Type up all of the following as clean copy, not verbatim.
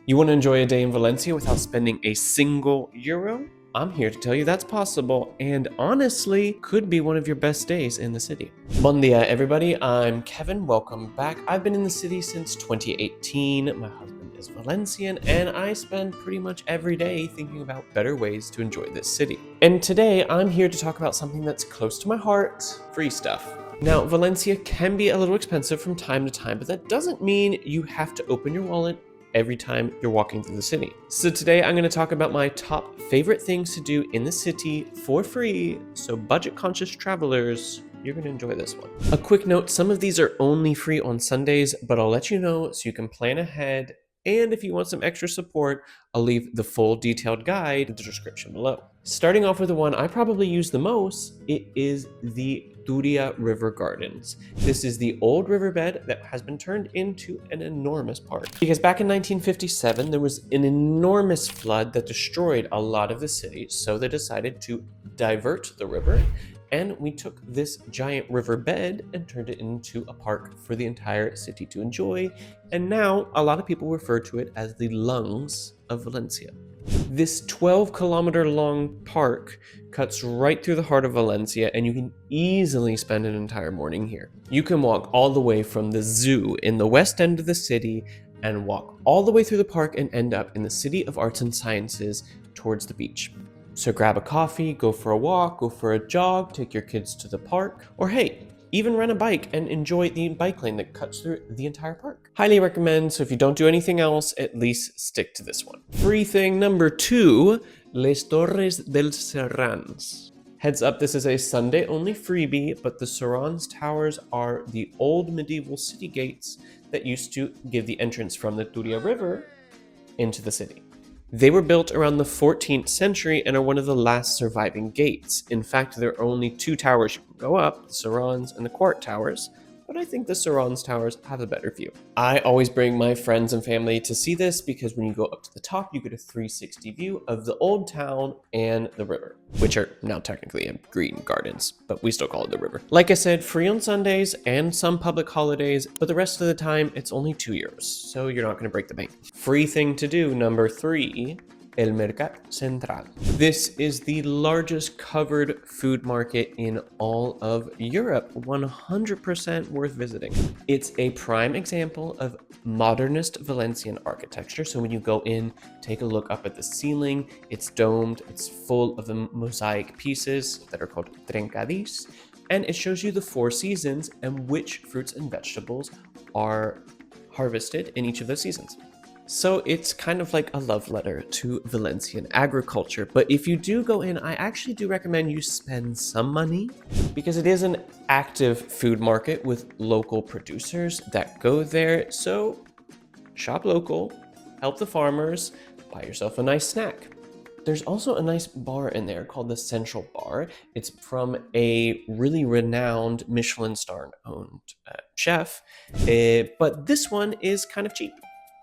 You want to enjoy a day in Valencia without spending a single euro? I'm here to tell you that's possible, and honestly, could be one of your best days in the city. Bon dia, everybody. I'm Kevin. Welcome back. I've been in the city since 2018. My husband is Valencian, and I spend pretty much every day thinking about better ways to enjoy this city. And today, I'm here to talk about something that's close to my heart: free stuff. Now, Valencia can be a little expensive from time to time, but that doesn't mean you have to open your wallet every time you're walking through the city. So today I'm going to talk about my top favorite things to do in the city for free. So budget conscious travelers, you're going to enjoy this one. A quick note, some of these are only free on Sundays, but I'll let you know so you can plan ahead. And if you want some extra support, I'll leave the full detailed guide in the description below. Starting off with the one I probably use the most, it is the Turia River Gardens. This is the old riverbed that has been turned into an enormous park. Because back in 1957, there was an enormous flood that destroyed a lot of the city, so they decided to divert the river, and we took this giant riverbed and turned it into a park for the entire city to enjoy, and now a lot of people refer to it as the lungs of Valencia. This 12-kilometer long park cuts right through the heart of Valencia, and you can easily spend an entire morning here. You can walk all the way from the zoo in the west end of the city and walk all the way through the park and end up in the City of Arts and Sciences towards the beach. So grab a coffee, go for a walk, go for a jog, take your kids to the park, or hey, even rent a bike and enjoy the bike lane that cuts through the entire park. Highly recommend, so if you don't do anything else, at least stick to this one. Free thing number 2, Les Torres del Serrans. Heads up, this is a Sunday only freebie, but the Serrans towers are the old medieval city gates that used to give the entrance from the Turia River into the city. They were built around the 14th century and are one of the last surviving gates. In fact, there are only 2 towers you can go up, the Serrans and the Quart Towers, but I think the Serrans towers have a better view. I always bring my friends and family to see this because when you go up to the top, you get a 360 view of the old town and the river, which are now technically green gardens, but we still call it the river. Like I said, free on Sundays and some public holidays, but the rest of the time, it's only €2, so you're not going to break the bank. Free thing to do, number 3, El Mercat Central. This is the largest covered food market in all of Europe, 100% worth visiting. It's a prime example of modernist Valencian architecture. So when you go in, take a look up at the ceiling, it's domed, it's full of the mosaic pieces that are called trencadís, and it shows you the 4 seasons and which fruits and vegetables are harvested in each of those seasons. So it's kind of like a love letter to Valencian agriculture. But if you do go in, I actually do recommend you spend some money because it is an active food market with local producers that go there. So shop local, help the farmers, buy yourself a nice snack. There's also a nice bar in there called the Central Bar. It's from a really renowned Michelin star owned chef, but this one is kind of cheap.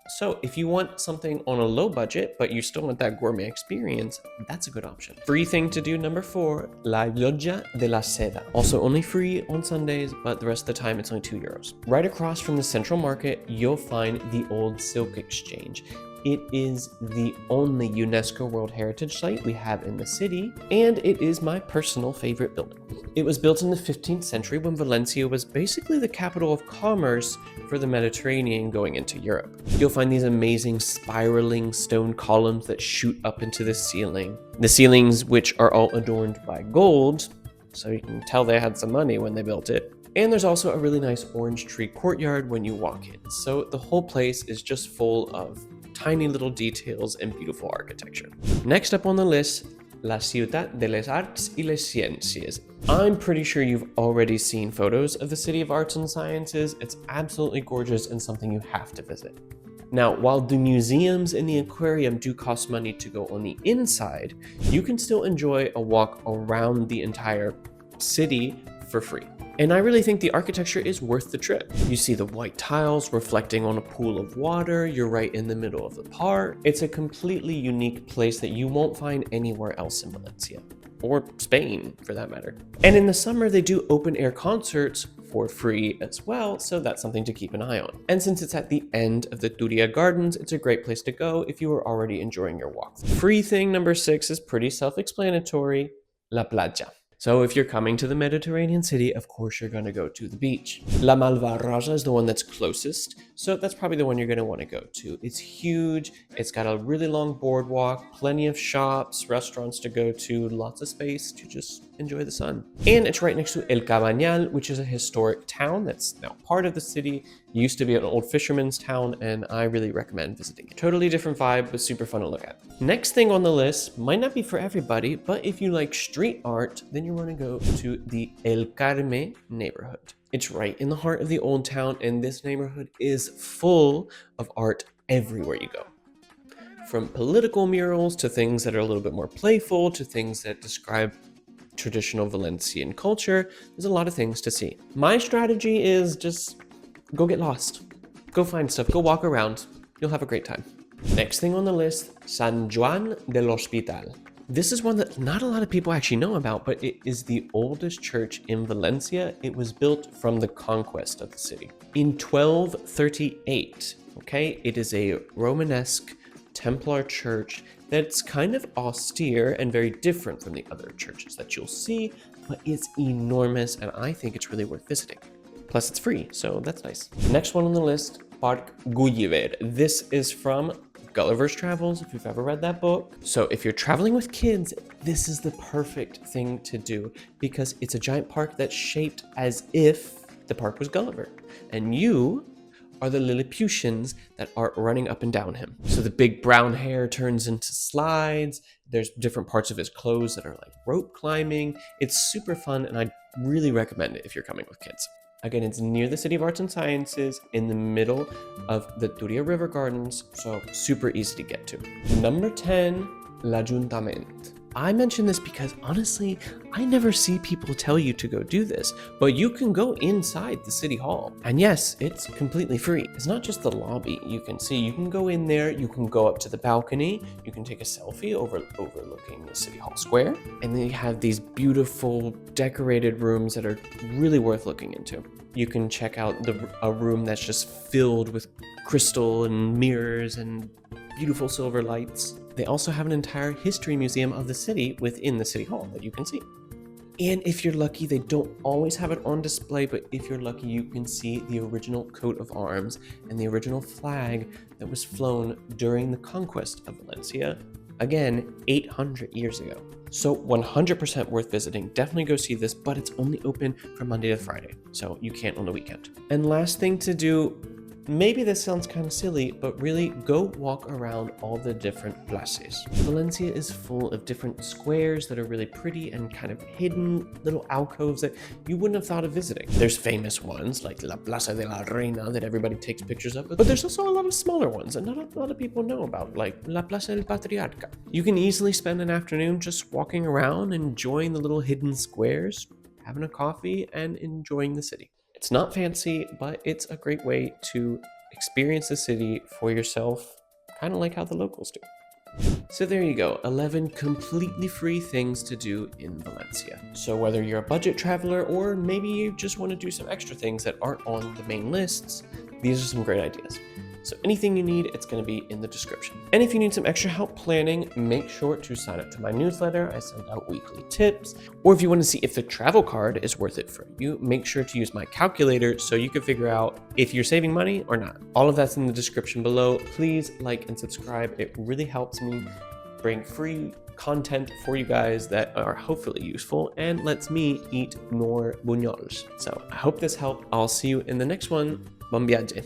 So if you want something on a low budget, but you still want that gourmet experience, that's a good option. Free thing to do, number 4, La Llotja de la Seda. Also only free on Sundays, but the rest of the time it's only €2. Right across from the Central Market, you'll find the old Silk Exchange. It is the only UNESCO World Heritage Site we have in the city, and it is my personal favorite building. It was built in the 15th century when Valencia was basically the capital of commerce for the Mediterranean going into Europe. You'll find these amazing spiraling stone columns that shoot up into the ceiling. The ceilings, which are all adorned by gold, so you can tell they had some money when they built it. And there's also a really nice orange tree courtyard when you walk in. So the whole place is just full of tiny little details and beautiful architecture. Next up on the list, La Ciutat de les Arts y les Ciencias. I'm pretty sure you've already seen photos of the City of Arts and Sciences. It's absolutely gorgeous and something you have to visit. Now, while the museums and the aquarium do cost money to go on the inside, you can still enjoy a walk around the entire city for free. And I really think the architecture is worth the trip. You see the white tiles reflecting on a pool of water. You're right in the middle of the park. It's a completely unique place that you won't find anywhere else in Valencia, or Spain for that matter. And in the summer, they do open air concerts for free as well, so that's something to keep an eye on. And since it's at the end of the Turia Gardens, it's a great place to go if you are already enjoying your walk. Free thing number 6 is pretty self-explanatory, La Playa. So if you're coming to the Mediterranean city, of course you're going to go to the beach. La Malvarrosa is the one that's closest, so that's probably the one you're going to want to go to. It's huge, it's got a really long boardwalk, plenty of shops, restaurants to go to, lots of space to just enjoy the sun. And it's right next to El Cabañal, which is a historic town that's now part of the city. It used to be an old fisherman's town, and I really recommend visiting it. Totally different vibe, but super fun to look at. Next thing on the list might not be for everybody, but if you like street art, then you want to go to the El Carme neighborhood. It's right in the heart of the old town, and this neighborhood is full of art everywhere you go. From political murals to things that are a little bit more playful to things that describe traditional Valencian culture. There's a lot of things to see. My strategy is just go get lost. Go find stuff, go walk around. You'll have a great time. Next thing on the list, San Juan del Hospital. This is one that not a lot of people actually know about, but it is the oldest church in Valencia. It was built from the conquest of the city. In 1238, okay, it is a Romanesque Templar church that's kind of austere and very different from the other churches that you'll see, but it's enormous and I think it's really worth visiting. Plus it's free, so that's nice. Next one on the list, Parc Gulliver. This is from Gulliver's Travels, if you've ever read that book. So if you're traveling with kids, this is the perfect thing to do because it's a giant park that's shaped as if the park was Gulliver. And you are the Lilliputians that are running up and down him. So the big brown hair turns into slides. There's different parts of his clothes that are like rope climbing. It's super fun, and I really recommend it if you're coming with kids. Again, it's near the City of Arts and Sciences, in the middle of the Turia River Gardens, so super easy to get to. Number 10, L'Ajuntament. I mention this because honestly, I never see people tell you to go do this, but you can go inside the city hall. And yes, it's completely free. It's not just the lobby you can see. You can go in there, you can go up to the balcony, you can take a selfie overlooking the city hall square, and then you have these beautiful decorated rooms that are really worth looking into. You can check out a room that's just filled with crystal and mirrors and beautiful silver lights. They also have an entire history museum of the city within the city hall that you can see. And if you're lucky, they don't always have it on display, but if you're lucky, you can see the original coat of arms and the original flag that was flown during the conquest of Valencia, again, 800 years ago. So 100% worth visiting. Definitely go see this, but it's only open from Monday to Friday, so you can't on the weekend. And last thing to do, maybe this sounds kind of silly, but really go walk around all the different places. Valencia is full of different squares that are really pretty and kind of hidden little alcoves that you wouldn't have thought of visiting. There's famous ones like La Plaza de la Reina that everybody takes pictures of, but there's also a lot of smaller ones that not a lot of people know about, like La Plaza del Patriarca. You can easily spend an afternoon just walking around, enjoying the little hidden squares, having a coffee, and enjoying the city. It's not fancy, but it's a great way to experience the city for yourself, kind of like how the locals do. So there you go, 11 completely free things to do in Valencia. So whether you're a budget traveler or maybe you just want to do some extra things that aren't on the main lists, these are some great ideas. So anything you need, it's going to be in the description. And if you need some extra help planning, make sure to sign up to my newsletter. I send out weekly tips. Or if you want to see if the travel card is worth it for you, make sure to use my calculator so you can figure out if you're saving money or not. All of that's in the description below. Please like and subscribe. It really helps me bring free content for you guys that are hopefully useful and lets me eat more bunyols. So I hope this helped. I'll see you in the next one. Bon viaje.